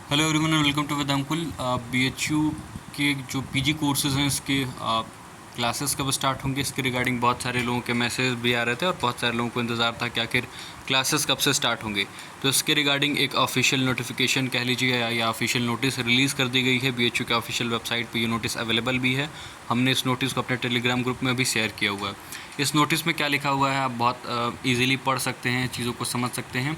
Hello everyone and welcome to Vedankul. BHU के जो PG courses हैं इसके क्लासेस कब स्टार्ट होंगे इसके रिगार्डिंग बहुत सारे लोगों के मैसेज भी आ रहे थे और बहुत सारे लोगों को इंतज़ार था कि आखिर क्लासेस कब से स्टार्ट होंगे। तो इसके रिगार्डिंग एक ऑफिशियल नोटिफिकेशन कह लीजिए या ऑफिशियल नोटिस रिलीज़ कर दी गई है। बीएचयू के ऑफिशियल वेबसाइट पे ये नोटिस अवेलेबल भी है। हमने इस नोटिस को अपने टेलीग्राम ग्रुप में भी शेयर किया हुआ है। इस नोटिस में क्या लिखा हुआ है आप बहुत ईजिली पढ़ सकते हैं, चीज़ों को समझ सकते हैं।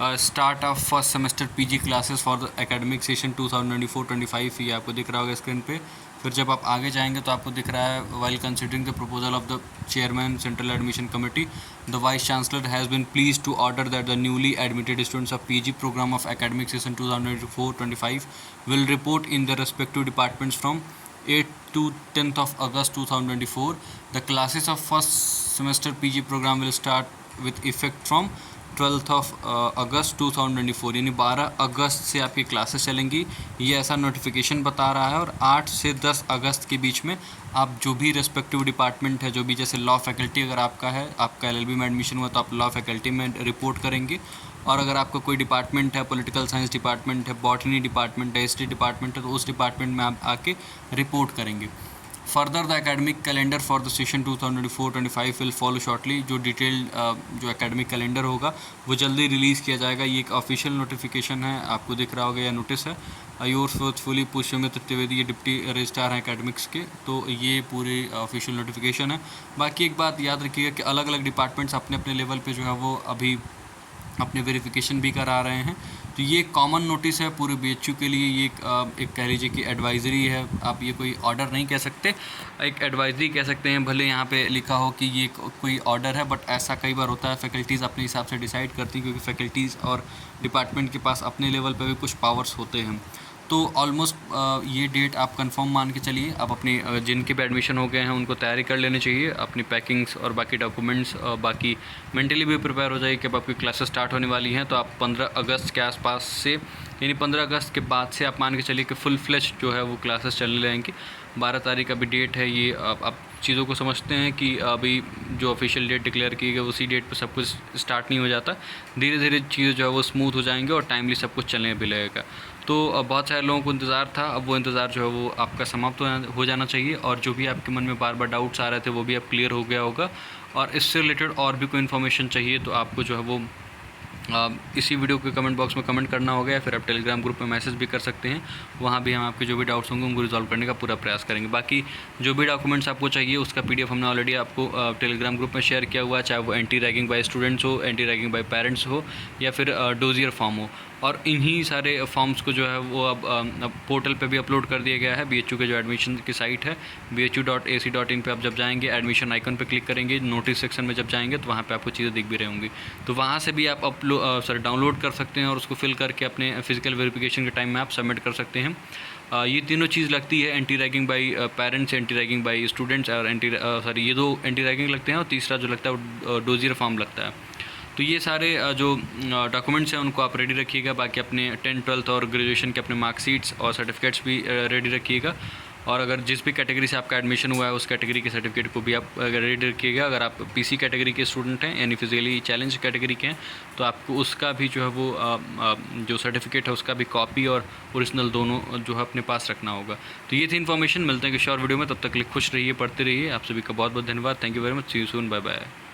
Start of first semester PG classes for the academic session 2024-25 ये आपको दिख रहा होगा स्क्रीन पे। फिर जब आप आगे जाएंगे तो आपको दिख रहा है while considering the proposal of the chairman central admission committee the vice chancellor has been please to order that the newly admitted students of PG programme of academic session 2024-25 will report in the respective departments from 8 to 10th of August 2024. The classes of first semester PG program will start with effect from 12th of अगस्त 2024 यानी 12 अगस्त से आपकी classes चलेंगी। ये ऐसा notification बता रहा है और 8 से 10 अगस्त के बीच में आप जो भी रेस्पेक्टिव डिपार्टमेंट है, जो भी जैसे लॉ फैकल्टी अगर आपका है, आपका एलएलबी में एडमिशन हुआ तो आप लॉ फैकल्टी में रिपोर्ट करेंगे। और अगर आपका कोई डिपार्टमेंट है, पॉलिटिकल साइंस डिपार्टमेंट है, बॉटनी डिपार्टमेंट है, हिस्ट्री डिपार्टमेंट है, तो उस डिपार्टमेंट में आप आके रिपोर्ट करेंगे। Further the academic calendar for the session 2024-25 will follow shortly. जो डिटेल्ड जो एकेडमिक कैलेंडर होगा वो जल्दी रिलीज़ किया जाएगा। ये एक ऑफिशियल नोटिफिकेशन है, आपको दिख रहा होगा या नोटिस है। योर्स फेथफुली पुष्यमित्र त्रिवेदी, ये डिप्टी रजिस्ट्रार हैं एकेडमिक्स के। तो ये पूरी ऑफिशियल नोटिफिकेशन है। बाकी एक बात याद रखिएगा कि अलग अलग डिपार्टमेंट्स अपने अपने लेवल पे जो है वो अभी अपने वेरिफिकेशन भी करा रहे हैं। तो ये कॉमन नोटिस है पूरे बीएचयू के लिए। ये एक कह लीजिए कि एडवाइज़री है, आप ये कोई ऑर्डर नहीं कह सकते, एक एडवाइज़री कह सकते हैं। भले यहाँ पे लिखा हो कि ये कोई ऑर्डर है, बट ऐसा कई बार होता है फैकल्टीज़ अपने हिसाब से डिसाइड करती हैं, क्योंकि फैकल्टीज़ और डिपार्टमेंट के पास अपने लेवल पे भी कुछ पावर्स होते हैं। तो ऑलमोस्ट ये डेट आप कंफर्म मान के चलिए। आप अपनी जिनके भी एडमिशन हो गए हैं उनको तैयारी कर लेनी चाहिए, अपनी पैकिंग्स और बाकी डॉक्यूमेंट्स, बाकी मेंटली भी प्रिपेयर हो जाइए कि अब आपकी क्लासेस स्टार्ट होने वाली हैं। तो आप 15 अगस्त के आसपास से, यानी 15 अगस्त के बाद से आप मान के चलिए कि फुल फ्लेश जो है वो क्लासेस चलने लगेंगी। 12 तारीख अभी डेट है। ये आप चीज़ों को समझते हैं कि अभी जो ऑफिशियल डेट डिक्लेयर की गई उसी डेट पर सब कुछ स्टार्ट नहीं हो जाता। धीरे धीरे चीज़ें जो है वो स्मूथ हो जाएंगे और टाइमली सब कुछ चलने भी लगेगा। तो बहुत सारे लोगों को इंतज़ार था, अब वो इंतज़ार जो है वो आपका समाप्त हो जाना चाहिए। और जो भी आपके मन में बार बार डाउट्स आ रहे थे वो भी अब क्लियर हो गया होगा। और इससे रिलेटेड और भी कोई इन्फॉर्मेशन चाहिए तो आपको जो है वो इसी वीडियो के कमेंट बॉक्स में कमेंट करना होगा, या फिर आप टेलीग्राम ग्रुप में मैसेज भी कर सकते हैं। वहाँ भी हम आपके जो भी डाउट्स होंगे उनको रिजॉल्व करने का पूरा प्रयास करेंगे। बाकी जो भी डॉक्यूमेंट्स आपको चाहिए उसका पीडीएफ हमने ऑलरेडी आपको टेलीग्राम ग्रुप में शेयर किया हुआ है, चाहे वो एंटी रैगिंग बाय स्टूडेंट्स हो, एंटी रैगिंग बाय पेरेंट्स हो, या फिर डोजियर फॉर्म हो। और इन्हीं सारे फॉर्म्स को जो है वो अब पोर्टल पे भी अपलोड कर दिया गया है। बीएचयू के जो एडमिशन की साइट है bhu.ac.in पे आप जब जाएंगे, एडमिशन आइकन पे क्लिक करेंगे, नोटिस सेक्शन में जब जाएंगे तो वहाँ पे आपको चीज़ें दिख भी रही होंगी। तो वहाँ से भी आप डाउनलोड कर सकते हैं और उसको फिल करके अपने फिजिकल वेरिफिकेशन के टाइम में आप सबमिट कर सकते हैं। ये तीनों चीज़ लगती है, anti ragging by parents, anti ragging by students और ये दो एंटी रैगिंग लगते हैं और तीसरा जो लगता है वो डोजियर फॉर्म लगता है। तो ये सारे जो डॉक्यूमेंट्स हैं उनको आप रेडी रखिएगा। बाकी अपने 10th 12th और ग्रेजुएशन के अपने मार्कशीट्स और सर्टिफिकेट्स भी रेडी रखिएगा। और अगर जिस भी कैटेगरी से आपका एडमिशन हुआ है उस कैटेगरी के सर्टिफिकेट को भी आप रेडी रखिएगा। अगर आप पीसी कैटेगरी के स्टूडेंट हैं, यानी फिजिकली चैलेंज कैटेगरी के हैं, तो आपको उसका भी जो है वो जो सर्टिफिकेट है उसका भी कॉपी और ओरिजिनल दोनों जो है अपने पास रखना होगा। तो ये थी इन्फॉर्मेशन। मिलते हैं किसी और वीडियो में, तब तक खुश रहिए, पढ़ते रहिए। आप सभी का बहुत बहुत धन्यवाद। Thank you very much. See you soon. Bye bye.